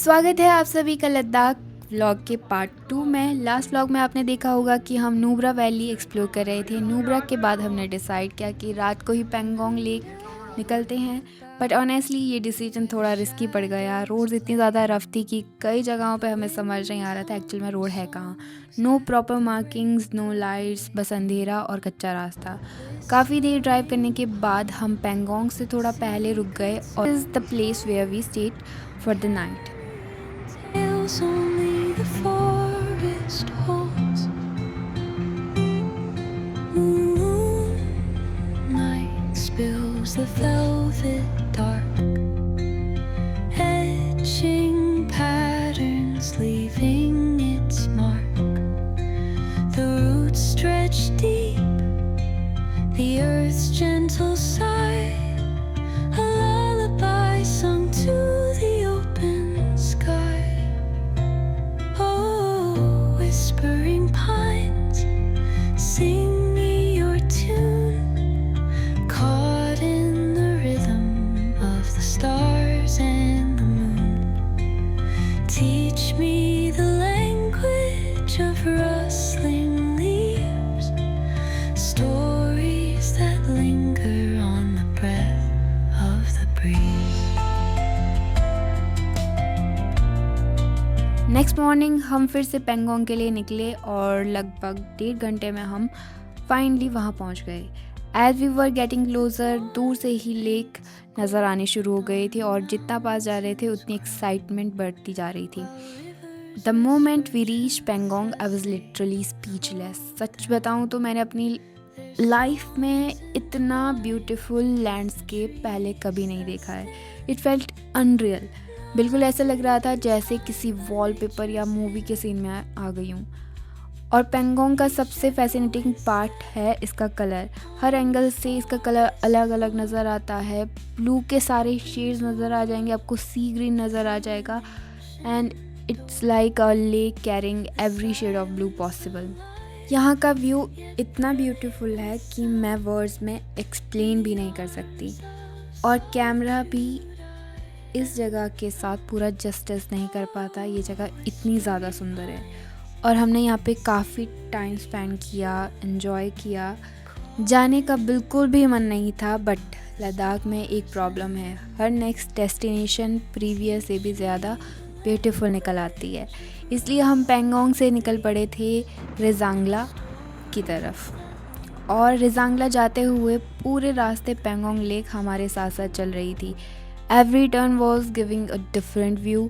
स्वागत है आप सभी का लद्दाख व्लॉग के पार्ट 2 में। लास्ट व्लॉग में आपने देखा होगा कि हम नुब्रा वैली एक्सप्लोर कर रहे थे। नुब्रा के बाद हमने डिसाइड किया कि रात को ही पेंगोंग लेक निकलते हैं, बट ऑनेस्टली ये डिसीजन थोड़ा रिस्की पड़ गया। रोड्स इतनी ज़्यादा रफ थी कि कई जगहों पे हमें समझ नहीं आ रहा था एक्चुअल में रोड है कहाँ। No proper markings, no lights, बस अंधेरा और कच्चा रास्ता। काफ़ी देर ड्राइव करने के बाद हम पेंगोंग से थोड़ा पहले रुक गए और is the place where we stayed for the night. Only the forest holds. Moonlight spills the velvet dark, etching patterns, leaving its mark. The roots stretch deep, the earth's gentle sigh, a lullaby sung to the open sky. Whispering pines, sing me your tune, caught in the rhythm of the stars and the moon. Teach me the language of rustling leaves, stories that linger on the breath of the breeze. Next morning हम फिर से पेंगोंग के लिए निकले और लगभग 1.5 घंटे में हम फाइनली वहाँ पहुँच गए। As we were getting closer, दूर से ही लेक नज़र आने शुरू हो गई थी और जितना पास जा रहे थे उतनी एक्साइटमेंट बढ़ती जा रही थी। The moment we reach Pangong I was literally speechless. सच बताऊँ तो मैंने अपनी लाइफ में इतना ब्यूटीफुल लैंडस्केप पहले कभी नहीं देखा है। It felt unreal. बिल्कुल ऐसा लग रहा था जैसे किसी वॉलपेपर या मूवी के सीन में आ गई हूँ। और पेंगोंग का सबसे फैसिनेटिंग पार्ट है इसका कलर। हर एंगल से इसका कलर अलग अलग नज़र आता है। ब्लू के सारे शेड्स नज़र आ जाएंगे आपको, सी ग्रीन नज़र आ जाएगा, and it's like a lake carrying every shade of blue possible. यहाँ का व्यू इतना ब्यूटीफुल है कि मैं वर्ड्स में एक्सप्लेन भी नहीं कर सकती, और कैमरा भी इस जगह के साथ पूरा जस्टिस नहीं कर पाता। ये जगह इतनी ज़्यादा सुंदर है और हमने यहाँ पे काफ़ी टाइम स्पेंड किया, एंजॉय किया। जाने का बिल्कुल भी मन नहीं था, बट लद्दाख में एक प्रॉब्लम है, हर नेक्स्ट डेस्टिनेशन प्रीवियस से भी ज़्यादा ब्यूटीफुल निकल आती है। इसलिए हम पेंगोंग से निकल पड़े थे रेजांगला की तरफ, और रेजांगला जाते हुए पूरे रास्ते पेंगोंग लेक हमारे साथ साथ चल रही थी। Every turn was giving a different view.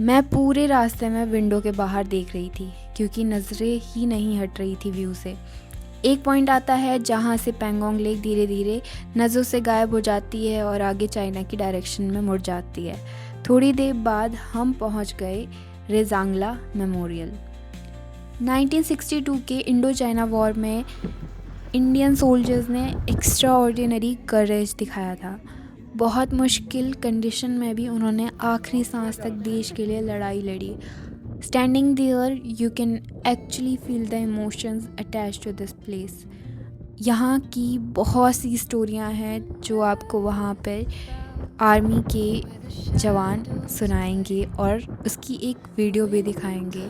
मैं पूरे रास्ते में विंडो के बाहर देख रही थी क्योंकि नज़रें ही नहीं हट रही थी व्यू से। एक पॉइंट आता है जहाँ से पेंगोंग लेक धीरे धीरे नज़रों से गायब हो जाती है और आगे चाइना की डायरेक्शन में मुड़ जाती है। थोड़ी देर बाद हम पहुँच गए रेजांगला मेमोरियल। 1962 के इंडो चाइना वॉर में इंडियन सोल्जर्स ने एक्स्ट्रा ऑर्डिनरी करेज दिखाया था। बहुत मुश्किल कंडीशन में भी उन्होंने आखिरी सांस तक देश के लिए लड़ाई लड़ी। Standing there you can actually feel the emotions attached to this place. यहाँ की बहुत सी स्टोरियाँ हैं जो आपको वहाँ पे आर्मी के जवान सुनाएंगे और उसकी एक वीडियो भी दिखाएंगे।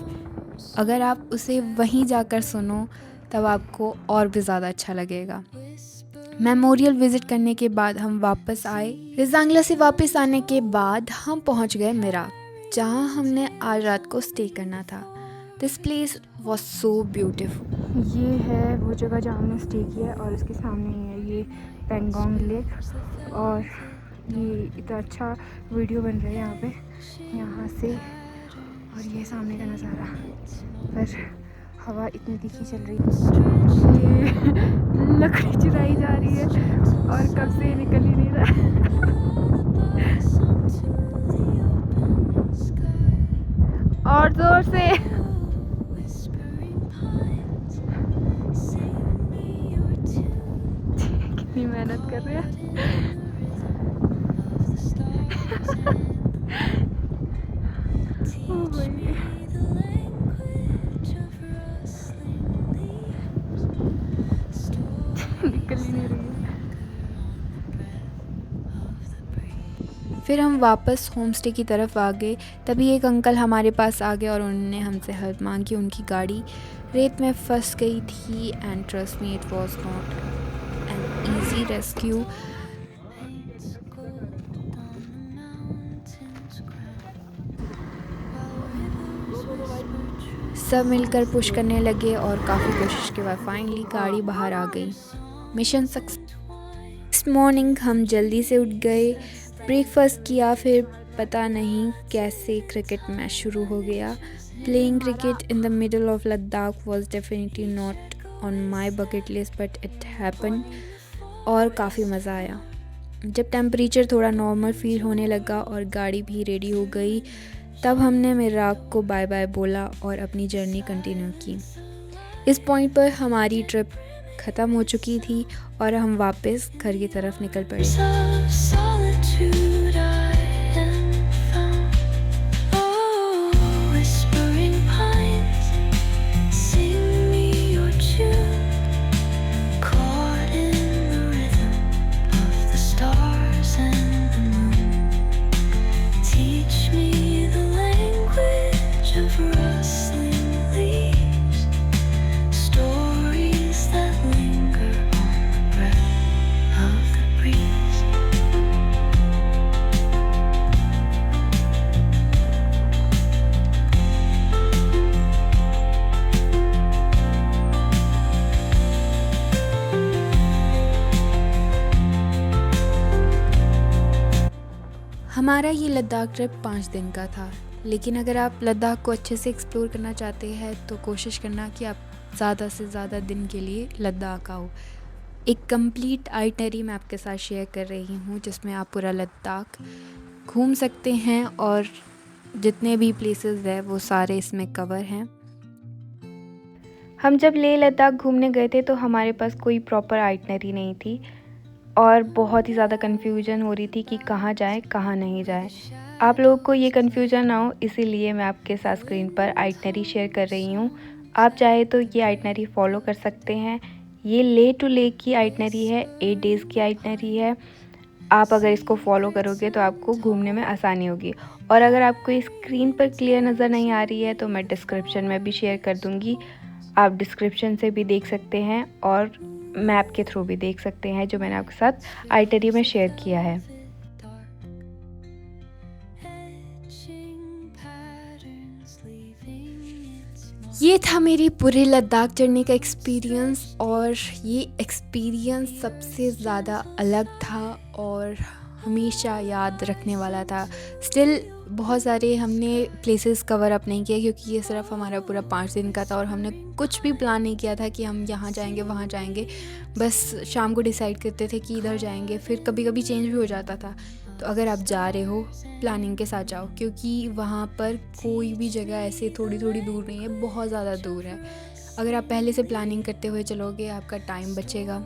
अगर आप उसे वहीं जाकर सुनो तब आपको और भी ज़्यादा अच्छा लगेगा। मेमोरियल विज़िट करने के बाद हम वापस आए। रेजांगला से वापस आने के बाद हम पहुंच गए मिराक, जहां हमने आज रात को स्टे करना था। This place was so beautiful. ये है वो जगह जहाँ हमने स्टे किया और उसके सामने ही है ये पेंगोंग लेक, और ये इतना अच्छा वीडियो बन रहा है यहाँ पे, यहाँ से, और ये सामने का नज़ारा। पर हवा इतनी तीखी चल रही है, लकड़ी चुराई जा रही है और कब से निकल ही नहीं रहा। और जोर से कितनी मेहनत कर रहे हैं। निकल ही नहीं रही है। फिर हम वापस होम स्टे की तरफ आ गए। तभी एक अंकल हमारे पास आ गए और उन्होंने हमसे हेल्प मांगी। उनकी गाड़ी रेत में फंस गई थी and trust me, it was not an easy rescue. सब मिलकर पुश करने लगे और काफ़ी कोशिश के बाद फाइनली गाड़ी बाहर आ गई। Mission success. नेक्स्ट मॉर्निंग हम जल्दी से उठ गए, ब्रेकफास्ट किया, फिर पता नहीं कैसे क्रिकेट मैच शुरू हो गया। Playing cricket in the middle of Ladakh was definitely not on my bucket list but it happen और काफ़ी मज़ा आया। जब टेम्परेचर थोड़ा नॉर्मल फील होने लगा और गाड़ी भी रेडी हो गई, तब हमने मेराक को बाय बाय बोला और अपनी जर्नी कंटिन्यू की। इस पॉइंट पर हमारी ट्रिप ख़त्म हो चुकी थी और हम वापस घर की तरफ निकल पड़े। हमारा ये लद्दाख ट्रिप 5 दिन का था, लेकिन अगर आप लद्दाख को अच्छे से एक्सप्लोर करना चाहते हैं तो कोशिश करना कि आप ज़्यादा से ज़्यादा दिन के लिए लद्दाख आओ। एक कंप्लीट आइटनरी मैं आपके साथ शेयर कर रही हूँ जिसमें आप पूरा लद्दाख घूम सकते हैं और जितने भी प्लेसेस हैं वो सारे इसमें कवर हैं। हम जब लेह लद्दाख घूमने गए थे तो हमारे पास कोई प्रॉपर आइटनरी नहीं थी और बहुत ही ज़्यादा कन्फ्यूजन हो रही थी कि कहाँ जाएं कहाँ नहीं जाएं। आप लोगों को ये कन्फ्यूजन ना हो इसीलिए मैं आपके साथ स्क्रीन पर आइटनरी शेयर कर रही हूँ। आप चाहे तो ये आइटनरी फॉलो कर सकते हैं। ये लेह टू लेह की आइटनरी है, 8 डेज़ की आइटनरी है। आप अगर इसको फॉलो करोगे तो आपको घूमने में आसानी होगी। और अगर आपको स्क्रीन पर क्लियर नज़र नहीं आ रही है तो मैं डिस्क्रिप्शन में भी शेयर कर दूँगी, आप डिस्क्रिप्शन से भी देख सकते हैं और मैप के थ्रू भी देख सकते हैं जो मैंने आपके साथ आइटनरी में शेयर किया है। ये था मेरी पूरे लद्दाख जर्नी का एक्सपीरियंस और ये एक्सपीरियंस सबसे ज़्यादा अलग था और हमेशा याद रखने वाला था। स्टिल बहुत सारे हमने प्लेसेस कवर अप नहीं किए क्योंकि ये सिर्फ हमारा पूरा 5 दिन का था और हमने कुछ भी प्लान नहीं किया था कि हम यहाँ जाएंगे वहाँ जाएंगे। बस शाम को डिसाइड करते थे कि इधर जाएंगे, फिर कभी कभी चेंज भी हो जाता था। तो अगर आप जा रहे हो प्लानिंग के साथ जाओ क्योंकि वहाँ पर कोई भी जगह ऐसे थोड़ी थोड़ी दूर नहीं है, बहुत ज़्यादा दूर है। अगर आप पहले से प्लानिंग करते हुए चलोगे आपका टाइम बचेगा,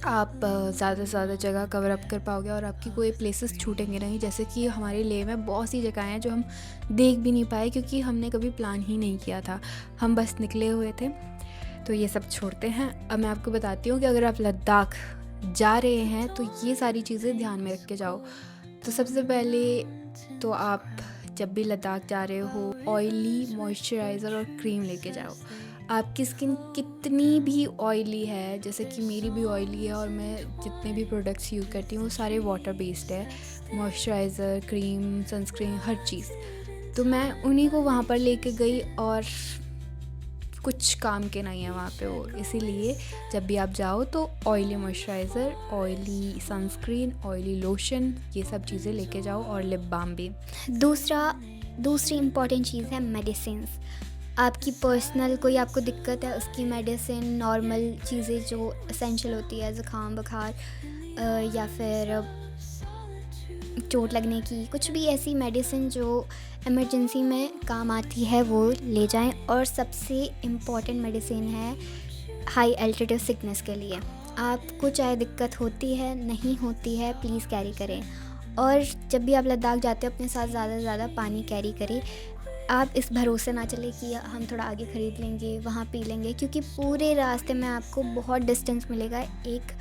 आप ज़्यादा से ज़्यादा जगह कवर अप कर पाओगे और आपकी कोई प्लेसेस छूटेंगे नहीं। जैसे कि हमारे लेह में बहुत सी जगहें हैं जो हम देख भी नहीं पाए क्योंकि हमने कभी प्लान ही नहीं किया था, हम बस निकले हुए थे। तो ये सब छोड़ते हैं, अब मैं आपको बताती हूँ कि अगर आप लद्दाख जा रहे हैं तो ये सारी चीज़ें ध्यान में रख के जाओ। तो सबसे पहले तो आप जब भी लद्दाख जा रहे हो ऑयली मॉइस्चराइज़र और क्रीम लेके जाओ। आपकी स्किन कितनी भी ऑयली है, जैसे कि मेरी भी ऑयली है और मैं जितने भी प्रोडक्ट्स यूज़ करती हूँ वो सारे वाटर बेस्ड है, मॉइस्चराइज़र, क्रीम, सनस्क्रीन, हर चीज़। तो मैं उन्हीं को वहाँ पर लेके गई और कुछ काम के नहीं है वहाँ पे वो, इसीलिए जब भी आप जाओ तो oily moisturiser, oily sunscreen, oily lotion, ये सब चीज़ें लेके जाओ और लिप बाम भी। दूसरी इम्पॉर्टेंट चीज़ है मेडिसिन्स। आपकी पर्सनल कोई आपको दिक्कत है उसकी मेडिसिन, नॉर्मल चीज़ें जो एसेंशियल होती है, ज़ुकाम, बुखार या फिर चोट लगने की, कुछ भी ऐसी मेडिसिन जो इमरजेंसी में काम आती है वो ले जाएं। और सबसे इम्पॉर्टेंट मेडिसिन है हाई एल्टीट्यूड सिकनेस के लिए। आपको चाहे दिक्कत होती है नहीं होती है, प्लीज़ कैरी करें। और जब भी आप लद्दाख जाते हो अपने साथ ज़्यादा से ज़्यादा पानी कैरी करें। आप इस भरोसे ना चले कि हम थोड़ा आगे ख़रीद लेंगे, वहाँ पी लेंगे, क्योंकि पूरे रास्ते में आपको बहुत डिस्टेंस मिलेगा एक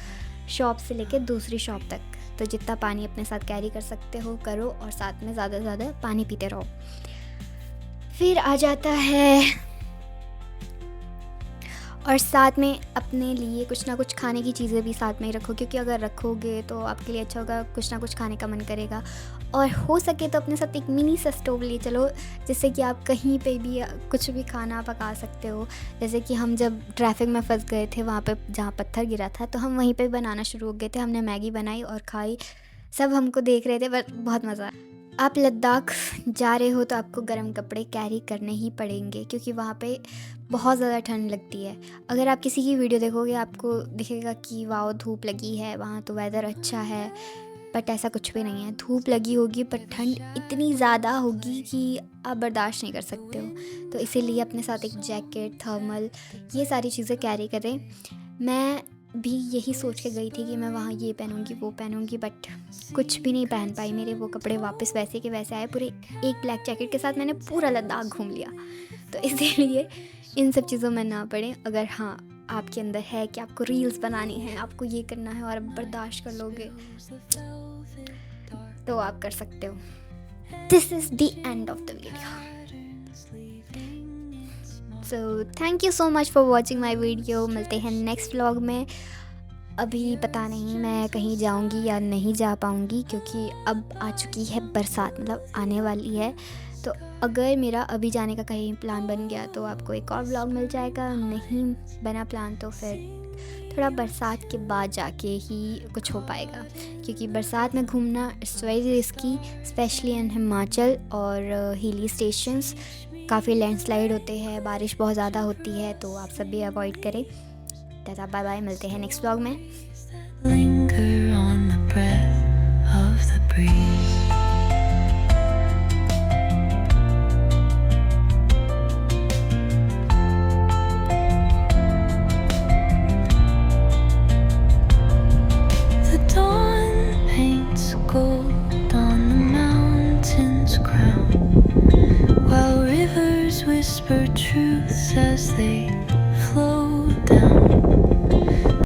शॉप से लेकर दूसरी शॉप तक। तो जितना पानी अपने साथ कैरी कर सकते हो करो, और साथ में ज़्यादा से ज़्यादा पानी पीते रहो। फिर आ जाता है, और साथ में अपने लिए कुछ ना कुछ खाने की चीज़ें भी साथ में ही रखो, क्योंकि अगर रखोगे तो आपके लिए अच्छा होगा, कुछ ना कुछ खाने का मन करेगा। और हो सके तो अपने साथ एक मिनी सा स्टोव ले चलो, जिससे कि आप कहीं पे भी कुछ भी खाना पका सकते हो। जैसे कि हम जब ट्रैफिक में फंस गए थे वहाँ पे जहाँ पत्थर गिरा था, तो हम वहीं पे बनाना शुरू हो गए थे। हमने मैगी बनाई और खाई, सब हमको देख रहे थे, बट बहुत मज़ा आया। आप लद्दाख जा रहे हो तो आपको गर्म कपड़े कैरी करने ही पड़ेंगे, क्योंकि वहाँ पे बहुत ज़्यादा ठंड लगती है। अगर आप किसी की वीडियो देखोगे आपको दिखेगा कि वाह धूप लगी है, वहाँ तो वेदर अच्छा है, बट ऐसा कुछ भी नहीं है। धूप लगी होगी पर ठंड इतनी ज़्यादा होगी कि आप बर्दाश्त नहीं कर सकते हो। तो इसीलिए अपने साथ एक जैकेट, थर्मल, ये सारी चीज़ें कैरी करें। मैं भी यही सोच के गई थी कि मैं वहाँ ये पहनूंगी वो पहनूंगी, बट कुछ भी नहीं पहन पाई। मेरे वो कपड़े वापस वैसे के वैसे आए। पूरे एक ब्लैक जैकेट के साथ मैंने पूरा लद्दाख घूम लिया। तो इसीलिए इन सब चीज़ों में ना पड़े। अगर हाँ आपके अंदर है कि आपको रील्स बनानी है, आपको ये करना है और बर्दाश्त कर लोगे, तो आप कर सकते हो। This is the end of the video. So thank you so much for watching my video. मिलते हैं नेक्स्ट व्लॉग में। अभी पता नहीं मैं कहीं जाऊंगी या नहीं जा पाऊंगी, क्योंकि अब आ चुकी है बरसात, मतलब आने वाली है। तो अगर मेरा अभी जाने का कहीं प्लान बन गया तो आपको एक और व्लॉग मिल जाएगा, नहीं बना प्लान तो फिर थोड़ा बरसात के बाद जाके ही कुछ हो पाएगा, क्योंकि बरसात में घूमना it's very risky, specially in Himachal और हिली स्टेशंस। काफ़ी लैंडस्लाइड होते हैं, बारिश बहुत ज़्यादा होती है, तो आप सब भी अवॉइड करें। टाटा बाय बाय, मिलते हैं नेक्स्ट व्लॉग में। Linger on the breath of the breeze. The dawn paints gold on the mountain's crown, while rivers whisper truths as they flow down.